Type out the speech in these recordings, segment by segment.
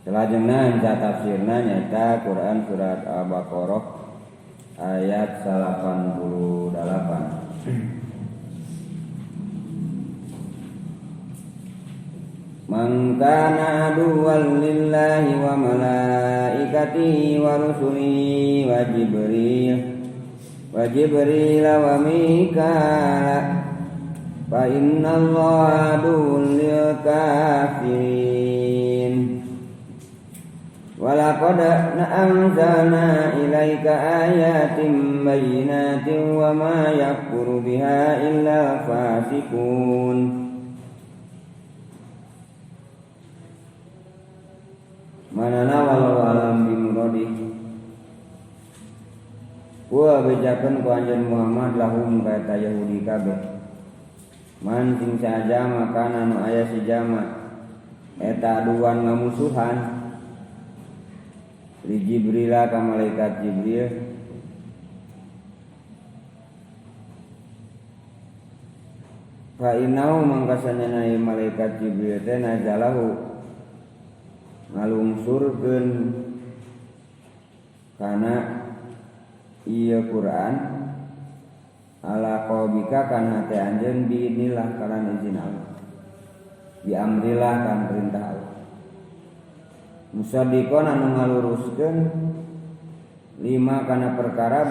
Selajengna inca tafsirna nyata Quran surat Al-Baqarah ayat 88. Man kana aduwwan lillahi wa malaikatihi wa rusulihi wa Jibril wa Mikail fa innallaha aduwwun lil kafirin. Walaqad anzalna ilaika ayatin bayyinatin wa ma yakfuru biha illa fasiqun. Manana walau alam bimuradi wa bejakeun ku anjeun Muhammad lahum ka eta Yahudi kabeh. Man sing saja makana nu aya si jama eta aduan ngamusuhan li Jibril ka malaikat Jibril fa innahu mangkasana malaikat Jibril teh nazalahu ngalungsurkeun kana ieu Quran ala qaubika kana teh anjeun biinilah kalan izin Allah bi amrillah kan perintah Allah musaddiqon anu ngaluruskeun lima kana perkara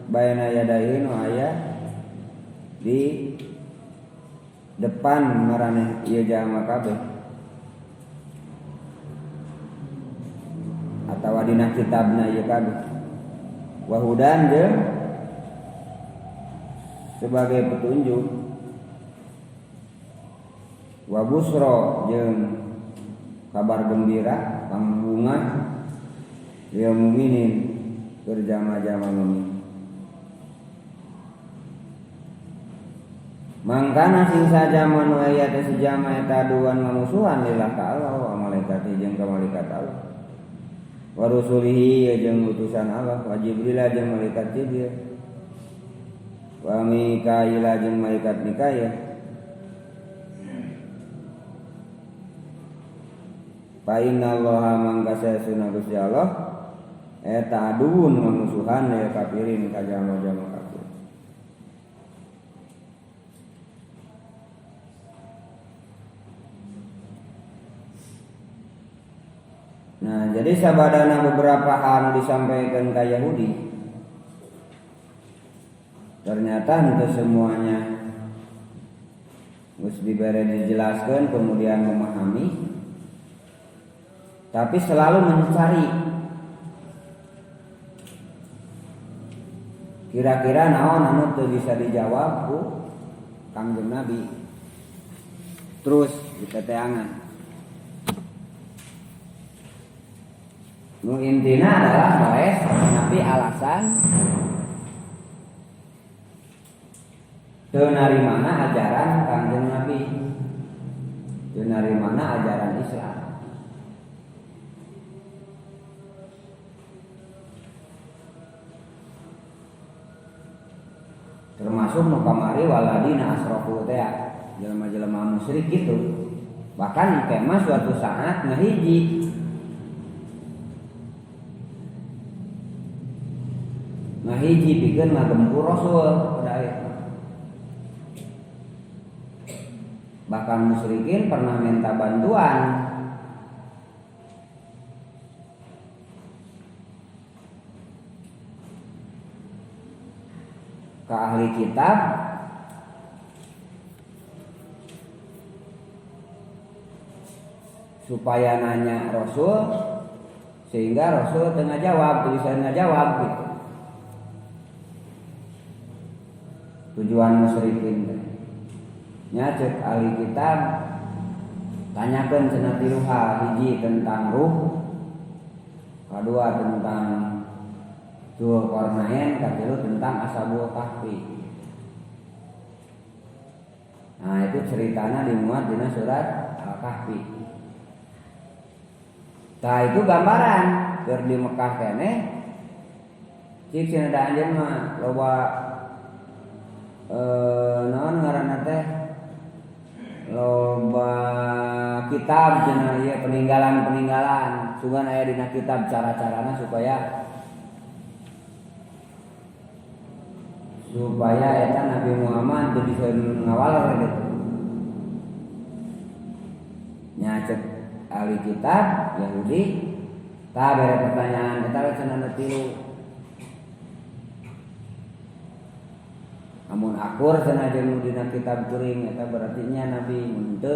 bayana yadaihi nu aya di depan maraneh ieu jalma kabeh atawa dina kitabna ieu kabeh wa hudan jeung sebagai petunjuk wa busra jeung kabar gembira pangbunga lil mukminin berjama-jama mukmin. Mangkana sing saja manu aya teh sejama eta aduan ngamusuhan lillah ka Allah wa malaikati jeung ka malaikat Allah. Wa rusulihi jeung utusan Allah wa Jibril jeung malaikat Jibril. Wa Mikail jeung malaikat Mikail. Fa innallaha mangkasasuna Gusti Allah eta aduun ngamusuhan ya kafirin ka jalma-jalma kafir. Nah, jadi sabadana beberapa hal disampaikan ke Yahudi. Ternyata itu semuanya mesti diberi dijelaskan kemudian memahami. Tapi selalu mencari kira-kira naon anu teu bisa dijawab ku Kangjeng Nabi. Terus diteteangan. Nu intina adalah baes tapi alasan teu narimana ajaran Kangjeng Nabi. Teu narimana ajaran Islam. Termasuk nu kamari waladina asrafu teh jelema-jelema musyrik gitu. Bahkan kemah suatu saat ngahiji pikeun ngagempur Rasul pada ayat. Bahkan musyrikin pernah minta bantuan ke ahli kitab supaya nanya Rasul sehingga Rasul tengah jawab, tulisan ngajawab gitu. Tujuan musyrikin nya cek ahli kitab tanyakeun cenah tiluha, hiji tentang ruh, kedua tentang Dzulqarnain, katilu tentang Ashabul Kahfi. Nah itu ceritanya dimuat dina surat Al-Kahfi. Nah itu gambaran keur di Mekah keneh cik cenah da anjeun mah loba naon ngaranna teh loba kitab cenah ieu peninggalan sugan aya dina kitab cara-carana supaya eta Nabi Muhammad jadi ngawal gitu. Nya cek ahli kitab Yahudi tah bere pertanyaan eta cenah tilu. Amun akur cenah jeung dina kitab kuring eta berarti nya Nabi mun teu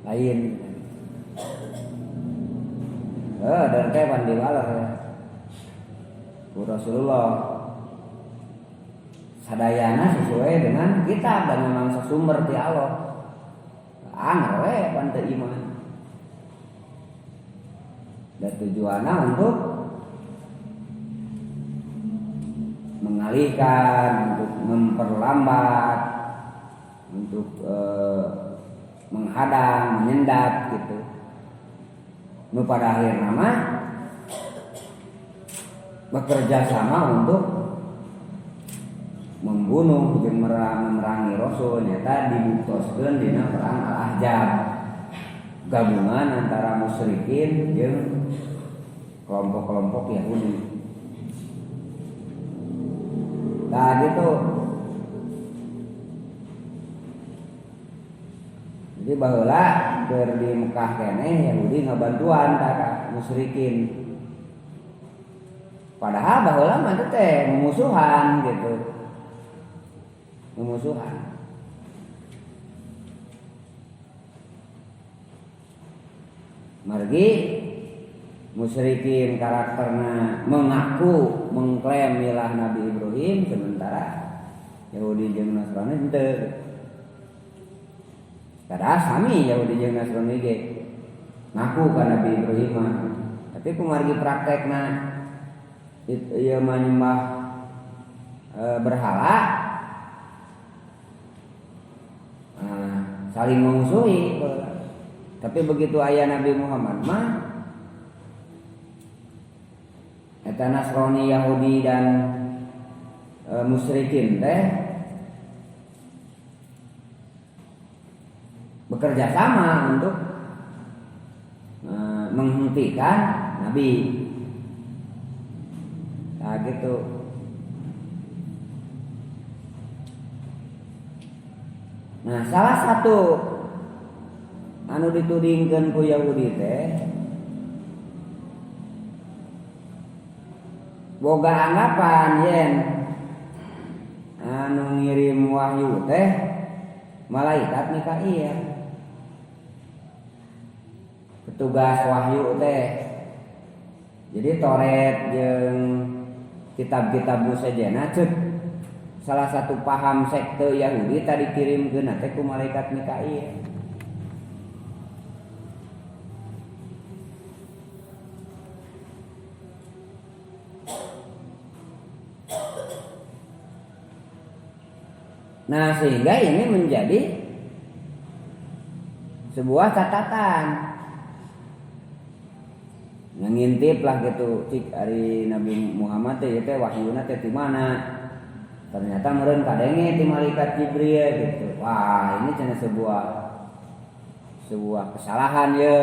lain. Dan teh pan diwaler ya. Rasulullah sadayana sesuai dengan kitab dan memang sesumber ti Allah. Angel we pan teu iman. Dan tujuanna untuk mengalihkan, untuk memperlambat, untuk menghadang, menyendat gitu. Nu pada akhirna mah bekerja sama untuk membunuh jeung memerangi Rasul nyata dibuktoskeun dina perang Al-Ahzab. Gabungan antara musyrikin jeung kelompok-kelompok Yahudi. Nah gitu. Jadi baheula keur di Mekah keneh Yahudi ngabantuan ka musyrikin. Padahal baheula mah teh memusuhan gitu. Memusuhan. Margi musyrikin karakterna mengaku mengklaim milah Nabi Ibrahim sementara Yahudi jeung Nasrani henteu. Padahal sami Yahudi jeung Nasrani ge ngaku ka Nabi Ibrahim mah. Tapi kumargi praktekna ieu mah nyembah berhala. Saling memusuhi. Tapi begitu aya Nabi Muhammad mah eta Nasrani, Yahudi dan musyrikin teh bekerja sama untuk menghentikan Nabi. Nah gitu. Nah salah satu anu ditudingkeun ku Yahudi teh boga anggapan yen anu ngirim wahyu teh malaikat Mikail. Petugas wahyu teh. Jadi Toret jeung kitab-kitab nu sejenna ceuk salah satu paham sekte Yahudi tadi kirimkeun teh ku malaikat Mikail. Nah sehingga ini menjadi sebuah catatan ngintip lah gitu cik ari Nabi Muhammad teh wahyuna teh di mana. Ternyata meureun kadenge ti malaikat Jibril gitu. Wah, ini cenah sebuah kesalahan ya.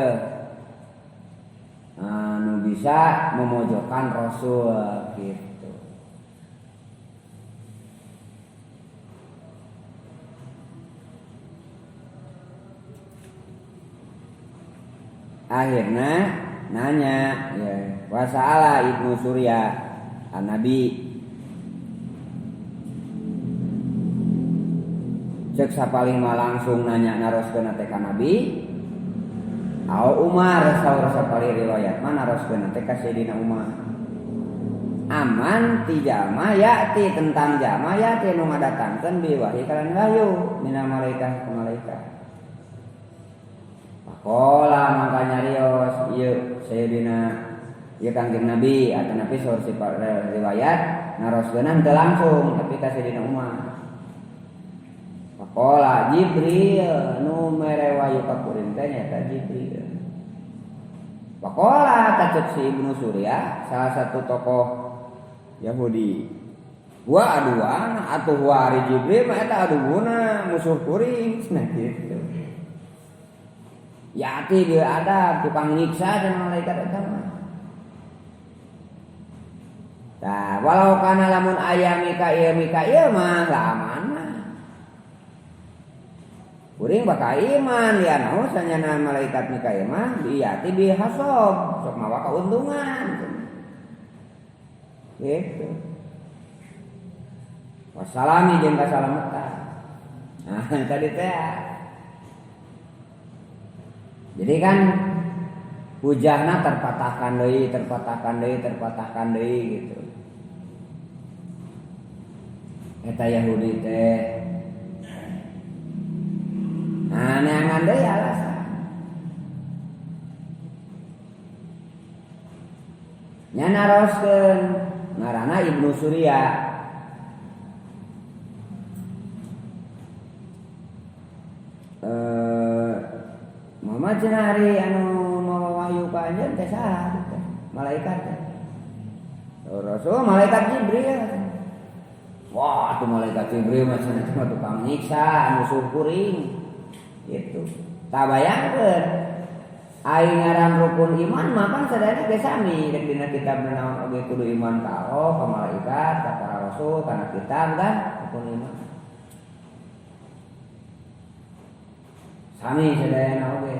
Anu bisa memojokkan Rasul gitu. Akhirnya nanya ya, wasa'ala Ibnu Surya an-Nabi cek sapalima langsung nanya naroskeun teh ka Nabi. Au Umar saur sapali riwayat mana naroskeun teh ka Sayyidina Umar. aman ti jalma yati tentang jalma yati nu ngadatangkeun bi wahyi kalawan wahyu minal malaikat ku malaikat. Pakola mangka nyarios ieu sayyidina ieu Kangjeng Nabi atau Nabi saur sifat riwayat naroskeun teu langsung tapi ka sayyidina Umar. Pakola Jibril nu mere wahyu ka kuring teh nyaeta Jibril. Pakola kacuk si Ibnu Surya salah satu tokoh Yahudi. Wa aduan atuh wari Jibril mah eta aduuna musuh kuring cenah kitu. Yati dia ada tukang nyiksa dan malaikat eta mah. Tah walau kana lamun aya Mikail mah lah aman mah. Kuring bakal iman ya naon sanyana malaikat Mikail mah diati bihasob sok mawa kauntungan. Gitu. Wassalami jeung kasalametan. Nah, tadi teh. Jadi kan hujahna terpatahkan deui gitu. Eta Yahudi teh. Nah, neangan deui alasan. Nya naroskeun ngaranna Ibnu Surya. Muhammad cenah anu mawa wahyu ka anjeun teh saha teh? Malaikat teh. Rasul malaikat Jibril. Wah, tuh malaikat Jibril mah cenah cuma tukang nyiksa musuh kuring. Gitu. Tak bayangkeun aing ngaran rukun iman mah kan sadaya ge sami rek dina kitab naon oge kudu iman ka Allah, ka malaikat, ka para rasul, kana kitab kan rukun iman. Sami sadaya oge.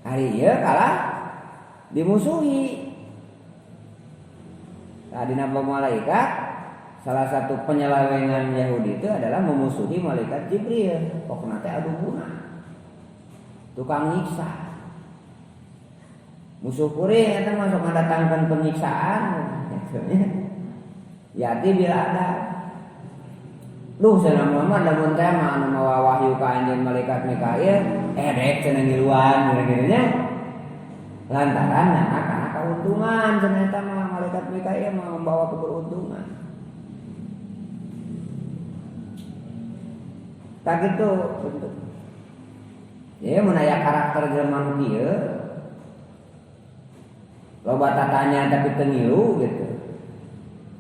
Hari ieu kalah dimusuhi. Dina malaikat salah satu penyelewengan Yahudi itu adalah memusuhi malaikat Jibril. Pokoknya teh adu guna. Tukang nyiksa. Musuh kuring eta masuk ngadatangkeun penyiksaan. Yati bila ada. Duh cenah Muhammad lamun teh mah anu mawa wahyu ka anjeun malaikat Mikail, rek cenah ngiluan gini nya. Lantaran kana kauntungan cenah eta mah malaikat Mikail mah membawa keberuntungan. Tak gitu bentuk. Ya mun aya karakter jelema kieu. Loba tatanya tapi teu ngilu gitu.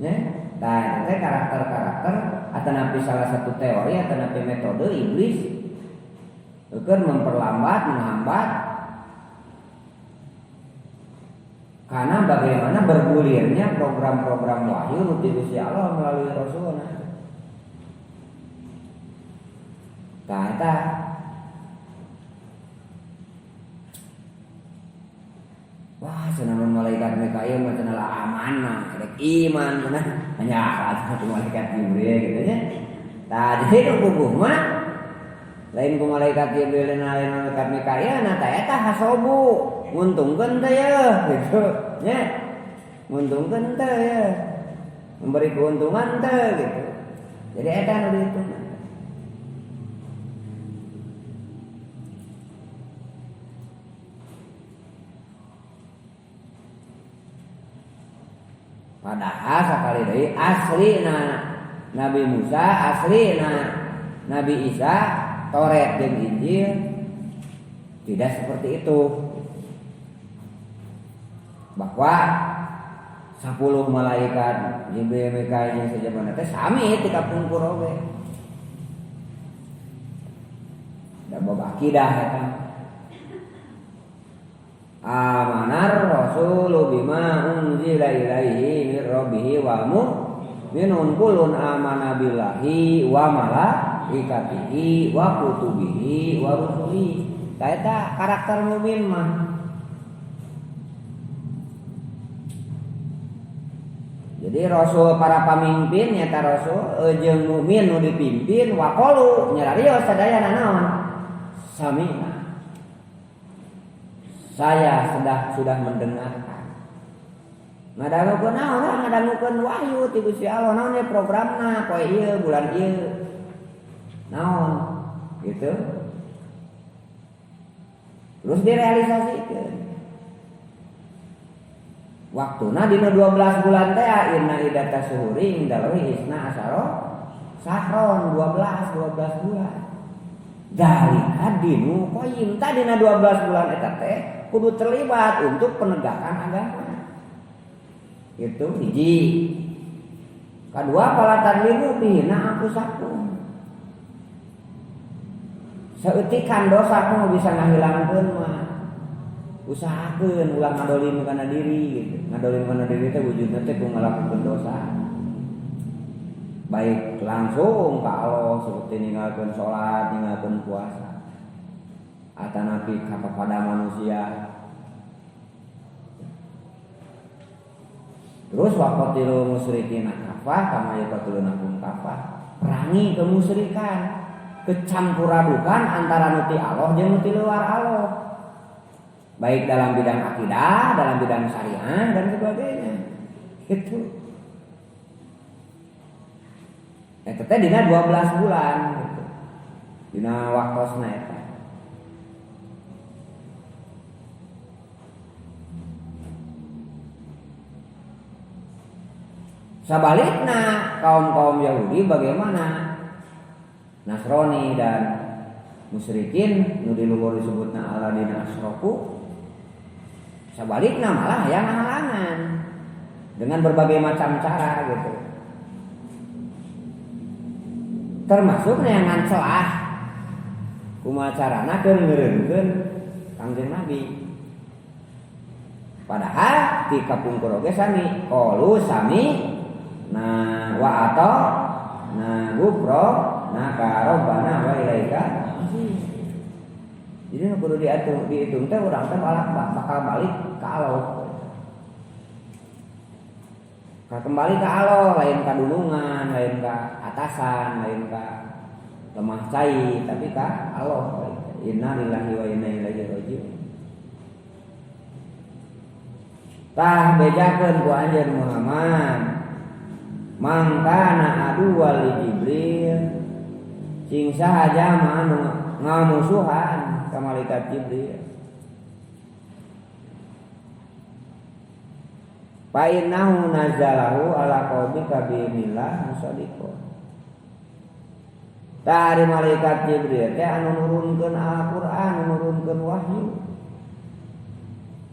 Ya, tah teh karakter-karakter atanapi salah satu teori atanapi metode iblis keur memperlambat, menghambat karena bagaimana bergulirnya program-program wahyu nu ti Gusti Allah melalui Rasulna. Kata wah cenah malaikat Mikail mah cenah aman mah rek iman cenah hanya satu malaikat Jibril gitu nya. Tah jadi kukuh mah lain ku malaikat Jibril lain malaikat Mikail na tah eta hasobu nguntungkeun teh ya gitu nya. Nguntungkeun teh ya. Memberi keuntungan teh gitu. Jadi eta nu dihitung. Padahal sakali deui aslina Nabi Musa, aslina Nabi Isa, Taurat dan Injil tidak seperti itu. Bahwa 10 malaikat Jibril Mikail jeung sajabana teh sami tika pungkur oge. Da babaki dah eta. Amanar rasulu bima unzila ilaihi mir rabbih wal mu'minun kullun amana billahi wa malaikatihi wa kutubihi wa rusulihi. Eta karakter mukmin mah. Jadi rasul para pamimpin nyata rasul jeung mukmin nu dipimpin waqalu nyararios sadayana naon? Sami saya sudah mendengarkan. Ngadangukeun naon? Ngadangukeun wahyu ti Gusti Allah. Naon ya programna poe ieu bulan ieu. Naon? Gitu. Terus direalisasikeun. Waktuna dina 12 bulan teh inna idata suhuri indallahi isna asyara sahron 12 bulan. Dalika dinu qayyim tadi dina 12 bulan eta teh kudu terlibat untuk penegakan agama. Itu hiji. Kedua pala tadlimu bihina anfusakum. Saeutikan dosa kamu bisa ngahilangkeun mah. Usahakeun ulah ngadolim kana diri gitu. Ngadolim kana diri teh wujudna teh ku ngalakukeun dosa. Baik langsung ka Allah seperti ninggalkeun salat, ninggalkeun puasa. Atanapi ka kepada manusia. Terus waqatilul musyrikin kafah kama yaqatulunakum kafah. Perangi kemusyrikan, kecampuradukan antara nuti Allah jeung nuti luar Allah. Baik dalam bidang akidah, dalam bidang syariah dan sebagainya. Itu. Eta teh dina 12 bulan gitu. Dina waktosna eta. Sabalikna kaum-kaum Yahudi bagaimana? Nasrani dan musyrikin nu di luhur disebutna alladzina asyraku. Sabalikna malah yang halangan dengan berbagai macam cara gitu. Termasuk neangan celah kumaha carana keur ngeureunkeun Kangjeng Nabi. Padahal di kapungkur oge sami, qalu sami nah wa ato nah gufro nah karobana wa ilaika. Jadi kudu dihitung teh urang teh bakal balik ka Allah. Kembali ke Allah, lain ka dulungan, lain ka atasan, lain ka lemah cai, tapi ka Allah. Inna lillahi wa inna ilaihi raji'un. Tah bejakeun ku anjeun Muhammad. Mangkana aduwal li Jibril. Sing sahaja mah anu ngamusuhan ka malaikat Jibril. Fa innahu nazalahu ala qaumika bi'illah musaddiqun. Tari malaikat Jibril teh anu nurunkeun Al-Qur'an, nurunkeun wahyu.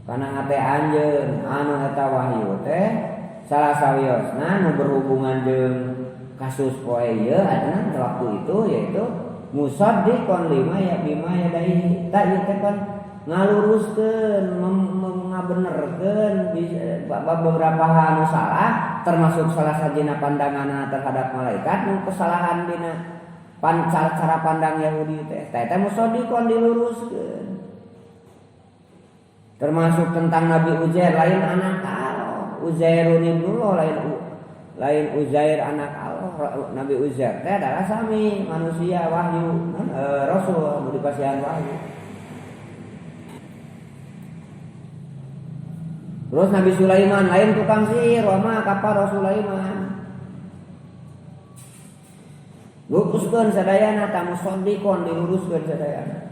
Kana teh anjeun anu eta wahyu teh salah sawiosna nu berhubungan jeung kasus poe ieu adalah waktu itu yaitu musaddiqun lima ya bima yadaihi. Ta ieu teh kan ngaluruskeun ngabenerkeun beberapa hal salah termasuk salah sajina pandanganna terhadap malaikat nu kesalahan dina cara pandang Yahudi teh eta musaddiqun diluruskeun. Termasuk tentang Nabi Uzair lain anak Allah, Uzairun ibnullah lain Uzair anak Allah. Nabi Uzair teh adalah sami manusia wahyu, rasul nu dipasihan wahyu. Terus Nabi Sulaiman lain tukang sihir, wama kapar Sulaiman. Luruskeun sadayana tamu sondikon diluruskeun sadayana.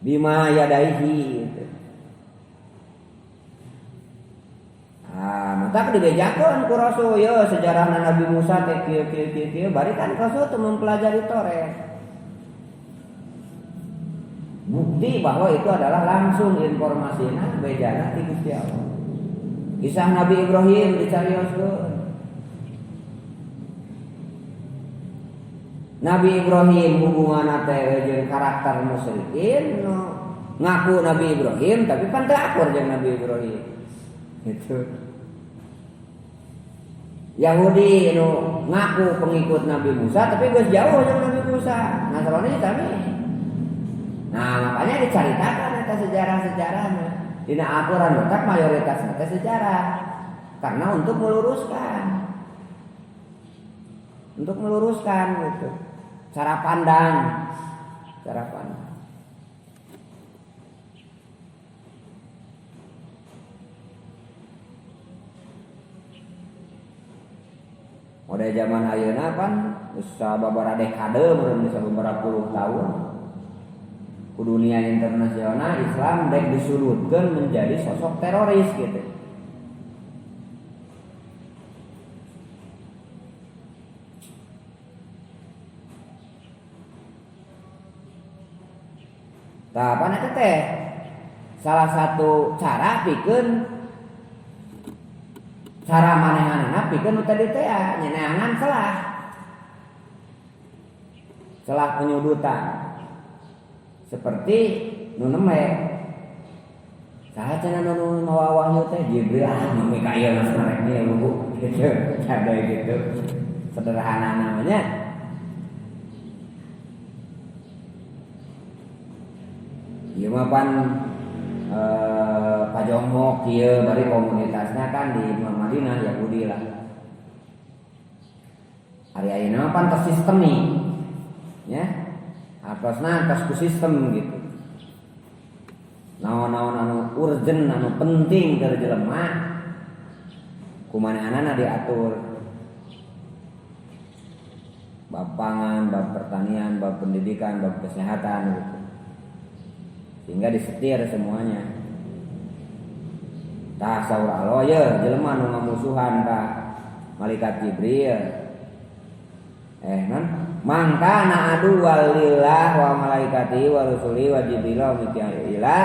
Bima yadaihi. Maka dibejakeun ku Rasul ya sejarahna Nabi Musa teh kieu bari kan Rasul teu mempelajari Taurat. Bukti bahwa itu adalah langsung informasinya bejana ti Gusti Allah. Kisah Nabi Ibrahim dicarioskeun. Nabi Ibrahim hubunganna teh jeung karakter musyrikin ngaku Nabi Ibrahim tapi pan teu akur jeung Nabi Ibrahim. Itu Yahudi nu ngaku pengikut Nabi Musa tapi geus jauh jeung Nabi Musa. Nasrani sami. Nah makanya diceritakan eta sejarah-sejarahnya. Dina aturan tetap mayoritasnya teh sejarah. Karena untuk meluruskan. Untuk meluruskan gitu. Cara pandang. Ode zaman ayeuna kan geus sababaraha dekade meureun geus sababaraha puluh tahun. Ku dunia internasional Islam dek disudutkeun menjadi sosok teroris gitu. Tah apa teh? Salah satu cara pikeun cara manehanana pikeun nu tadi teh nyeneangan celah penyudutan. Seperti nu neme saha cenah nu mawa wahyu teh Jibril neme ka ieu geus nareknya lugu gitu. Ada gitu. Sederhana namanya. Ieu mah pan pajongmok ieu bari komunitasnya kan di Madinah Yahudi lah. Ari ayeuna pan tersistemi. Ya. Atasna atas ku sistem gitu. Naon-naon anu urgen anu penting keur jelema kumanehanana diatur. Bab pangan, bab pertanian, bab pendidikan, bab kesehatan gitu. Sehingga disetir semuanya. Tah saur Allah ye jelema nu ngamusuhan ka malaikat Jibril. Mangkana adu walillah wa malaikati wa rusuli wa jibril wa mikaila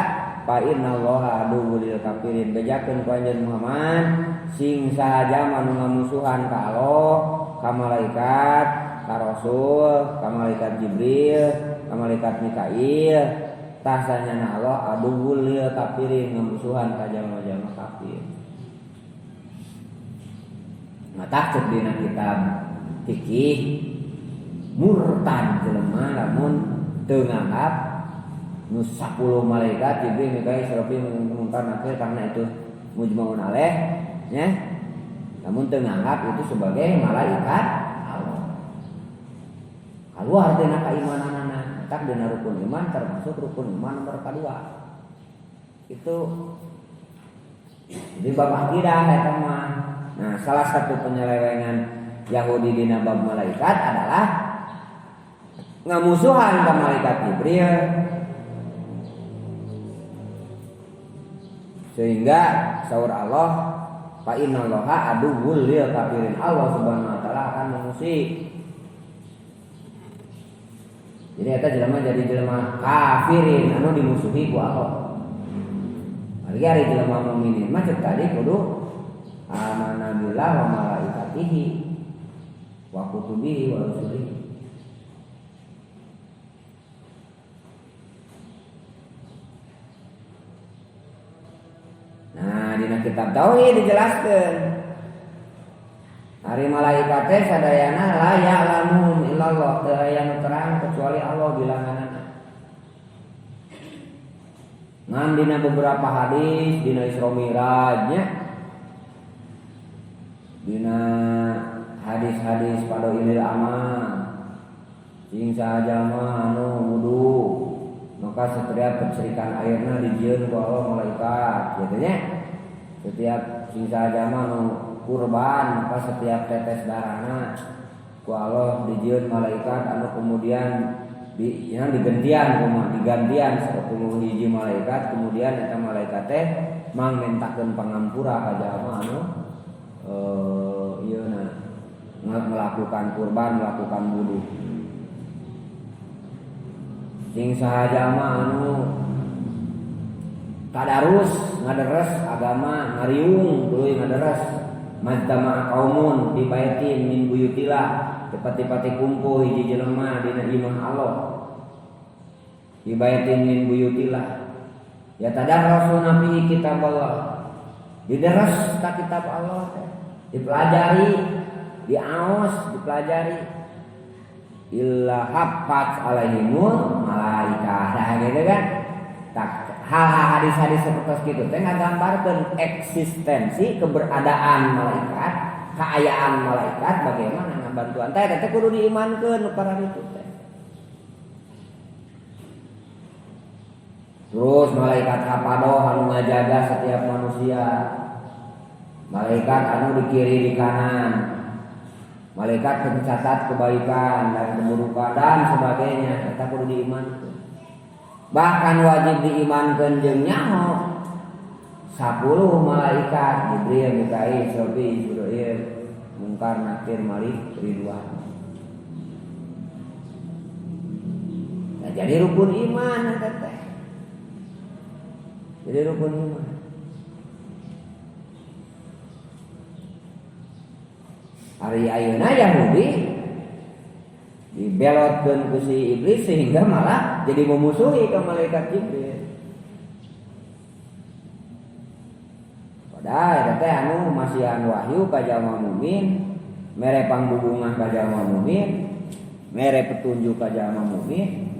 fa innallaha adu lil kafirin. Bejakeun ku anjeun Muhammad sing sahaja manu ngamusuhan ka Allah, ka malaikat, ka rasul, ka malaikat Jibril, ka malaikat Mikail, tasanyana Allah adu lil kafirin ngamusuhan ka jalma-jalma kafir. Mata cek dina kitab fikih murtad jelema lamun teu nganggap nu 10 malaikat Jibril Mikail Israfil Munkar Nakir karena itu mujmaun alaih ya. Namun teu nganggap itu sebagai malaikat Allah. Keluar dina kaimananana, tak dina rukun iman termasuk rukun iman nomor kedua. Itu di bab akidah eta mah. Nah, salah satu penyelewengan Yahudi dina bab malaikat adalah ngamusuhan ka malaikat Jibril sehingga saur Allah fa innallaha aduwwul lil kafirin. Allah Subhanahu wa taala akan memusuhi. Jadi eta jelema jadi jelema kafirin anu dimusuhi ku Allah. Ari jelema mukminin mah cek tadi kudu amanah billah wa malaikatihi wa kutubihi wa rusulihi. Nah, dina kitab tauhid dijelaskeun. Ari malaikat teh sadayana la ya'lamun illallah, teu aya nu terang kecuali Allah bilanganana. Ngan dina beberapa hadis dina Isra Mi'raj nya. Dina hadis-hadis pada ilil amal. Sing sajalma anu wudu maka setiap pencerikan airnya dijieun ku Allah malaikat gitu nya. Setiap sing saja mah kurban maka setiap tetes darahna ku Allah dijieun malaikat anu kemudian digantian 10 hiji malaikat kemudian eta malaikat teh mangmentakeun pangampura ka jalma anu ieuna melakukan kurban melakukan wudu. Sing sahaja mah anu tadarus ngaderes agama ngariung tuluy ngaderes majtama qaumun di baitin min buyutillah tepati-pati kumpul hiji jelema dina imah Allah di baitin min buyutillah ya tadarrusuna fi kitab Allah dideres ka kitab Allah dipelajari diaos dipelajari illa haffat alaihimul malaikah gitu kan. Tak hal hadis-hadis seperti itu teh nggambarkeun eksistensi keberadaan malaikat, keayaan malaikat bagaimana ngabantuan teh kudu diimankeun para itu teh. Terus malaikat hafadoh anu ngajaga setiap manusia. Malaikat anu di kiri di kanan. Malaikat pencatat kebaikan dan keburukan dan sebagainya, eta kudu diimankeun. Bahkan wajib diimankeun jeung nyaho 10 malaikat Jibril, Mikail, Israfil, Israil, Munkar, Nakir, Malik, Ridwan. Nah, jadi rukun iman eta teh. Jadi rukun iman. Ari ayeuna Yahudi dibelotkeun ku si iblis sehingga malah jadi memusuhi ke malaikat Jibril. Padahal eta teh anu masihan wahyu ka jalma mukmin, mere pangbubungah ka jalma mukmin, mere petunjuk ka jalma mukmin.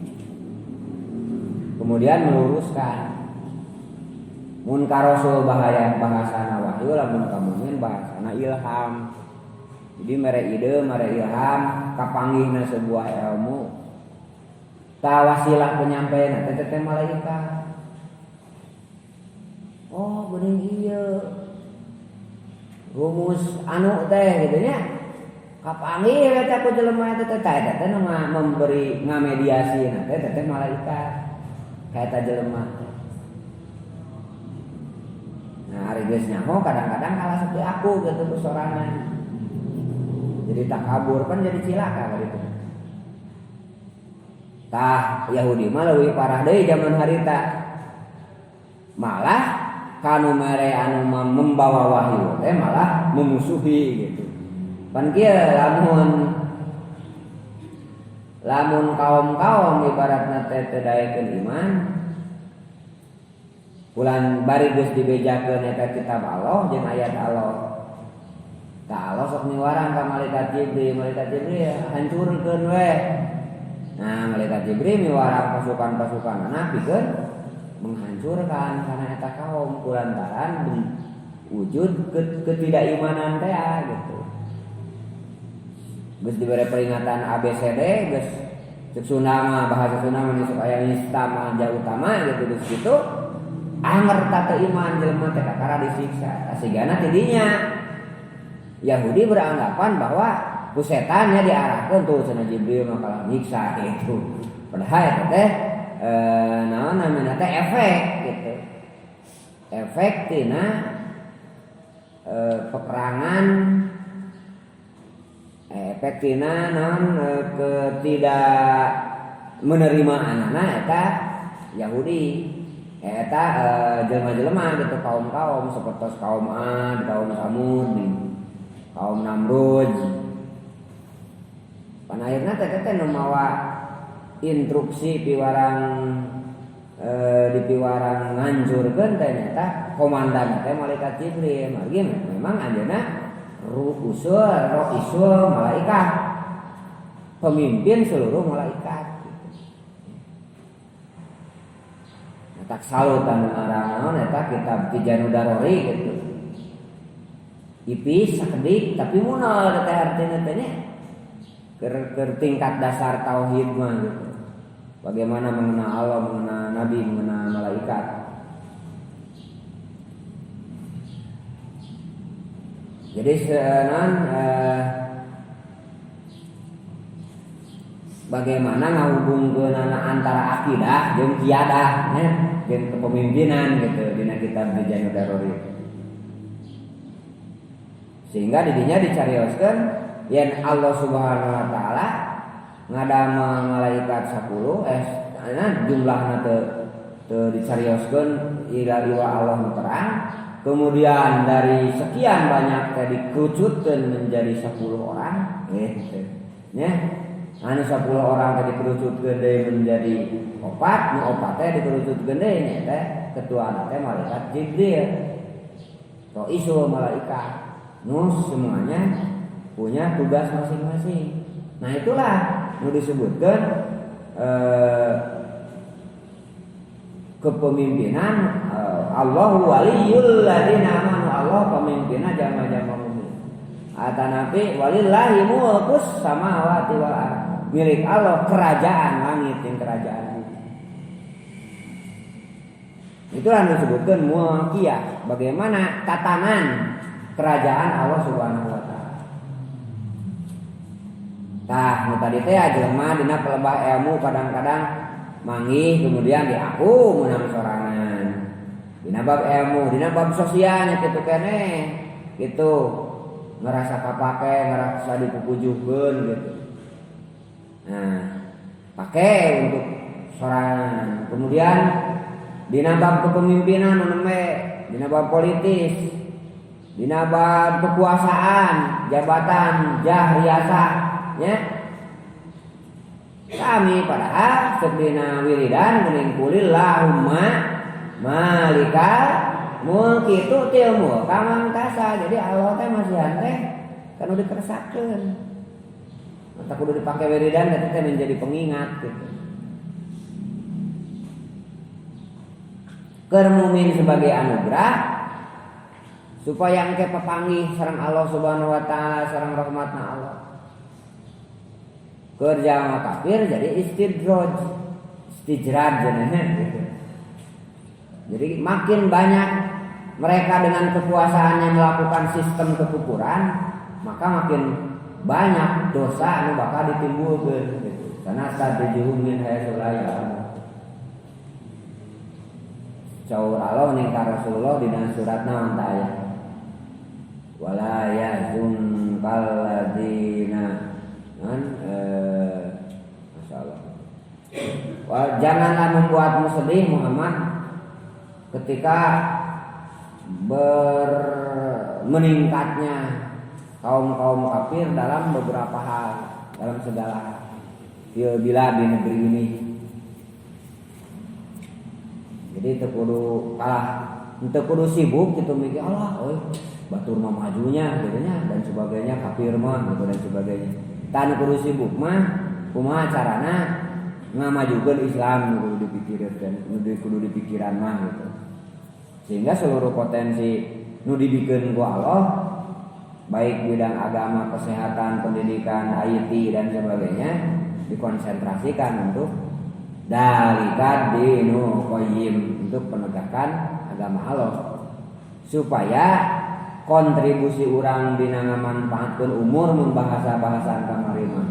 Kemudian meluruskan. Mun ka rasul bahasana wahyu, lamun ka mukmin bahasana ilham. Jadi mere ide, mere ilham, kapanggihna sebuah ilmu, tawasilah penyampaian teh malaikat. Oh, geuning ieu. Rumus anu teh gitu nya. Kapanggih eta ku jelema teh eta teh memberi ngamediasi teh malaikat. Kaeta jelema. Nah, ari geus nyaho kadang-kadang kalah seperti aku gitu sorangan. Jadi takabur kan jadi cilaka gitu. Tah Yahudi mah leuwih parah deui zaman harita. Malah kanu mere anu membawa wahyu teh malah memusuhi gitu. Pan kieu lamun kaum-kaum ibaratna teh teu daekeun iman. Ulan bari geus dibejakeun eta kitab Allah jeung ayat Allah. Allah sok niwarang ka malaikat Jibril hancurkeun we. Nah, malaikat Jibril niwarang pasukan-pasukan pikeun menghancurkan kana eta kaum kulantaran wujud ketidakimanan teh gitu. Geus dibere peringatan ABCD, geus cek Sunda mah bahasa Sunda mah supaya nista jauh utama gitu geus kitu. Anger teu iman jelema teh kakara disiksa. Asigana tidinya Yahudi beranggapan bahwa ku setan nya diarahkeun tuh cenah Jibril makalah nyiksa itu. Padahal eta teh naon namanya teh efek gitu. Efek tina peperangan, efek tina naon ketidak menerima anana eta Yahudi. Eta jelema-jelema gitu kaum-kaum seperti kaum Ad, kaum Samud, kaum Namrud. Pan akhirna teh mawa instruksi piwarang dipiwarang ngancurkeun teh nyata komandan teh malaikat Jibril. Margi memang anjeunna roisul malaikat, pemimpin seluruh malaikat. Tak salut anu ngaran naon eta kitab Tijanu Darori gitu. Ipis sakedik tapi munal teh artina teh nya. Keur tingkat dasar tauhid mah gitu. Bagaimana mengenal Allah, mengenal nabi, mengenal malaikat. Jadi bagaimana ngahubungkeun antara akidah jeung kiadah nya, jeung kepemimpinan gitu dina kitab Tijanu Darori. Sehingga didinya dicarioskeun yen Allah Subhanahu wa taala ngadama malaikat 10 jumlahna teu dicarioskeun ila Allah nu terang. Kemudian dari sekian banyak teh dikerucutkeun menjadi 10 orang gitu. Nya anu 10 orang tadi dikerucutkeun deui menjadi 4, nu 4 teh dikerucutkeun deui nya teh ketuana teh malaikat Jibril. Roisul malaikat. Semuanya punya tugas masing-masing. Nah itulah nu disebutkan kepemimpinan Allahu waliyul ladzina amanu. Allah pemimpinna jama-jama mukmin. Atanapi walillahi mulkus samawati wal ardh. Milik Allah kerajaan langit dan kerajaan bumi. Itulah yang disebutkan mulkiyah. Bagaimana tatanan kerajaan Allah Subhanahu wa taala. Tah nu tadi teh jelema dina pelebah ilmu kadang-kadang manggih kemudian diaku menang sorangan. Dina bab ilmu, dina bab sosialnya kitu keneh. Gitu. Ngerasa kapake, ngerasa dipupujuhkeun gitu. Nah, pakai untuk sorangan. Kemudian dina bab kepemimpinan nembe, dina bab politis, dina bab kekuasaan, jabatan, jah, riasa, ya. Kami padahal sedina wiridan geuning kulillahumma malikal mulki tu'til mulka man tasha. Jadi Allah teh masihan teh kan udah dikersakkeun. Mata kudu dipake wiridan eta teh menjadi pengingat gitu. Keur mumin sebagai anugerah supaya engke papanggih sareng Allah Subhanahu wa taala sareng rahmatna Allah. Kerja sama kafir jadi istijraj jenenge gitu. Jadi makin banyak mereka dengan kekuasaannya melakukan sistem kekufuran, maka makin banyak dosa anu bakal ditimbulkeun gitu. Karena sadjuhum min haitsu la ya'lamun. Caur Allah ning ka Rasulullah dina surat naon ta aya. Wala yahzunka alladzina masalah. Janganlah membuatmu sedih Muhammad ketika meningkatnya kaum kafir dalam beberapa hal, dalam segala hal. Bila di negeri ini. Jadi teu kudu sibuk gitu mikir Allah, batur mah majunya gitu nya dan sebagainya, kafir mah gitu dan sebagainya. Tan kudu sibuk mah kumaha carana ngamajukeun Islam kudu dipikiran mah gitu. Sehingga seluruh potensi nu dibikeun ku Allah baik bidang agama, kesehatan, pendidikan, IT dan sebagainya dikonsentrasikan untuk dalika dinu qayyim, untuk penegakan agama Allah supaya kontribusi orang dina ngamanfaatkeun umur membahasa-bahasaan kamari mah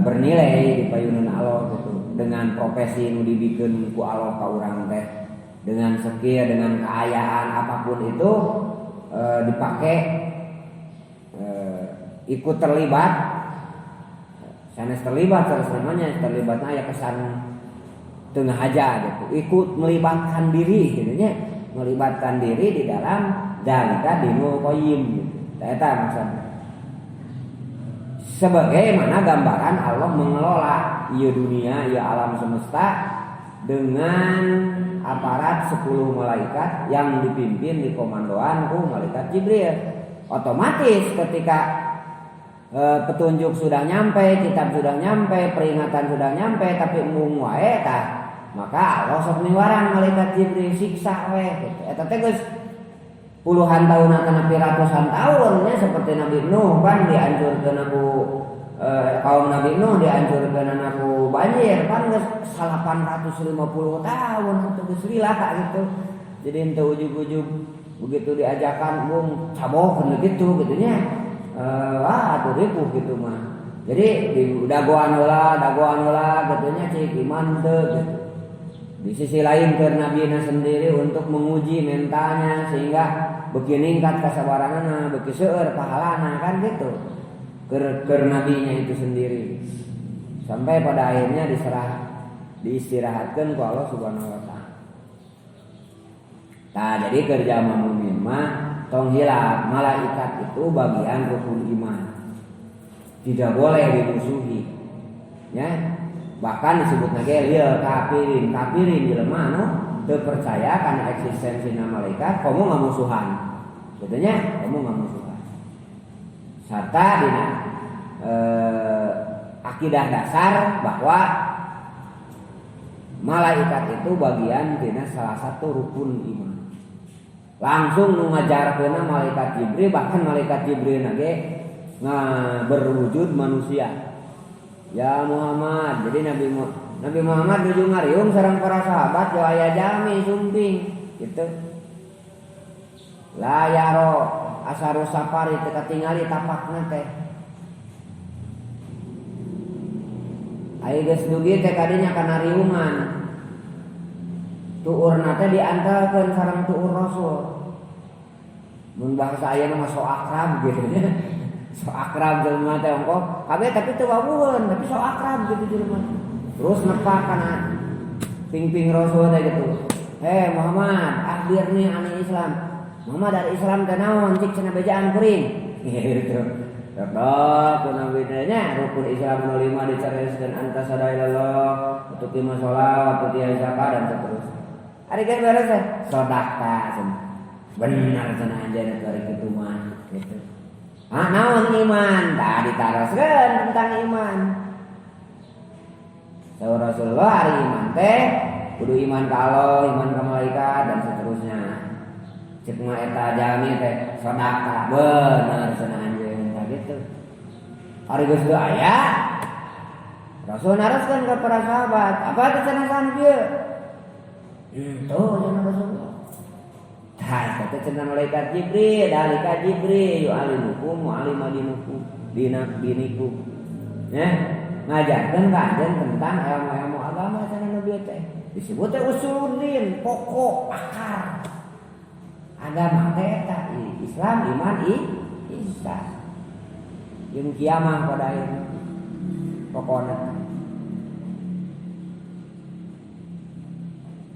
bernilai di payunan Allah gitu. Dengan profesi nu dibikeun ku Allah ka urang teh, dengan skill, dengan keayaan apapun itu dipakai ikut terlibat, sanes terlibat namanya terlibatnya aya kesan tengah aja gitu, ikut melibatkan diri gitu nya, melibatkan diri di dalam dalika dinu qayyim gitu. Eta maksudnya. Sebagaimana gambaran Allah mengelola ieu dunia, ieu alam semesta dengan aparat 10 malaikat yang dipimpin dikomandoan ku malaikat Jibril. Otomatis ketika petunjuk sudah nyampe, kitab sudah nyampe, peringatan sudah nyampe, tapi mung wae tah, maka Allah sok niwarang malaikat Jibril siksa we gitu. Eta teh geus puluhan tahun atau nepi ratusan tahunnya, seperti Nabi Nuh kan dihancurkeun ku kaum Nabi Nuh dihancurkeun ku banjir kan geus 850 tahun atau geus lila gitu. Jadi henteu ujug-ujug begitu diajakan mung cabokeun gitu nya. Atuh ripuh gitu mah. Jadi dagoan heula gitu nya cik iman teu gitu. Di sisi lain ke Nabi-na sendiri untuk menguji mentalnya sehingga beki ningkat kasabaranana, beki seueur pahalana kan gitu. Ke Nabi-nya itu sendiri. Sampai pada akhirnya diistirahatkeun ku Allah Subhanahu wa taala. Nah, jadi kerja mukmin mah tong hilap, malaikat itu bagian rukun iman. Tidak boleh dimusuhi. Ya. Bahkan disebut lagi lil kafirin jelema anu teu percaya kana eksistensi malaikat, kamu ngamusuhan. Betulnya kamu ngamusuhan. Sarta dina akidah dasar bahwa malaikat itu bagian dina salah satu rukun iman. Langsung nu ngajarkeunna malaikat Jibril, bahkan malaikat Jibril nage berwujud manusia. Ya Muhammad, jadi Nabi Muhammad nuju ngariung sareng para sahabat jo aya jami sumping gitu. La yaro asaru safari teu katingali tapakna teh. Aya geus dugi teh kadinya kana riungan. Tuurna teh diantarkeun sareng tuur Rasul. Mun bahasa aya mah so akrab gitu nya. So akrab jelema teh ongko kabeh tapi teu wawuheun tapi so akrab gitu jelema. Terus nepa kana ping-ping Rasul teh gitu. Heh Muhammad, akhirnya anu Islam. Muhammad dari Islam teh naon cik cenah bejaan kuring. Gitu. Tetap nabi nya rukun Islam nu 5 dicareskeun anta sadailallah, tuqima shalah, tuti zakat dan seterusnya. Ari geus beres teh sedekah cenah. Benar cenah anjeun ari kitu mah gitu. Ah naon iman? Tadi taroskeun tentang iman. Saur Rasulullah ari iman teh kudu iman ka Allah, iman ka malaikat dan seterusnya. Cek mah eta jami teh sedekah bener cenah anjeun tah gitu. Ari geus teu aya Rasul naraskeun ka para sahabat, apa teh cenah sanes dieu? Tuh cenah Rasulullah. Tah eta cenah malaikat Jibril, dalika Jibril yu alimukum wa alimadinukum dinikum. Nya ngajarkeun ka anjeun tentang ilmu agama cenah nabi teh. Disebut teh usuluddin, pokok akar. Agama teh eta Islam, iman, ihsan. Jeung kiamah pada akhirna. Pokona.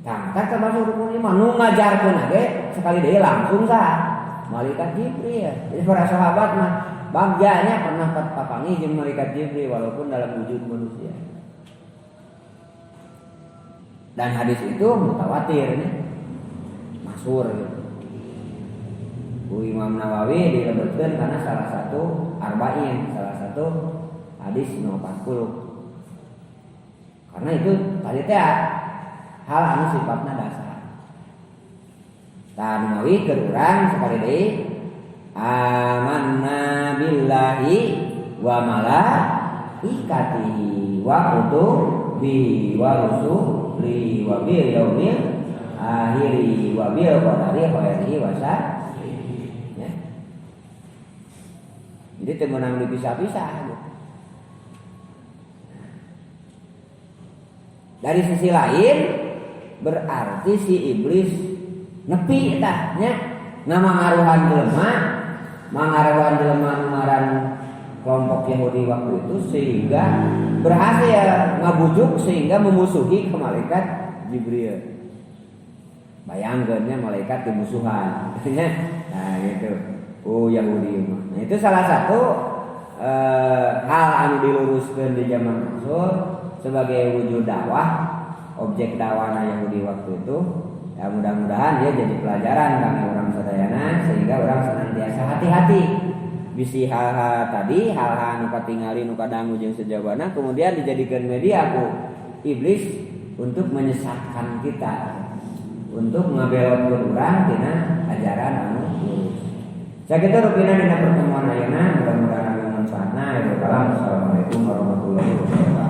Tah termasuk rukun iman nu ngajarkeun ge sekali deui langsung sah malaikat Jibril. Jadi para sahabat mah bagjanya pernah papangi jeung malaikat Jibril walaupun dalam wujud manusia. Dan hadis itu mutawatir nih. Masyhur gitu. Bu Imam Nawawi dilebetkeun karena salah satu arba'in, salah satu hadis nomor 40. Karena itu tadi teh hal anu sifatna dasar. Tah Nawawi keur urang sakali deui amanna billahi wa malaikatihi wa kutubihi wa rusuli wa bil yaumil akhiri wa bil qadari khairihi wa syarrihi. Ya. Jadi teu meunang dipisah-pisah. Dari sisi lain berarti si iblis nepi tah nya ngamangaruhan jelema, mangaruhan jelema ngaran kelompok Yahudi waktu itu sehingga berhasil ngabujuk sehingga memusuhi ke malaikat Jibril. Bayangkeun nya malaikat dimusuhan. Nah gitu. Oh Yahudi mah. Nah itu salah satu hal anu diluruskeun di zaman Rasul sebagai wujud dakwah, objek dakwah Yahudi waktu itu. Ya mudah-mudahan dia jadi pelajaran kami orang sadayana sehingga orang senantiasa hati-hati. Bisi hal-hal tadi, hal-hal nu katingali nu kadangu jeung sejabana kemudian dijadikan media ku iblis untuk menyesatkan kita, untuk ngabelotkeun urang tina ajaran anu lurus. Sakitu rupina dina pertemuan ayeuna, mudah-mudahan anu manfaatna. Assalamualaikum warahmatullahi wabarakatuh.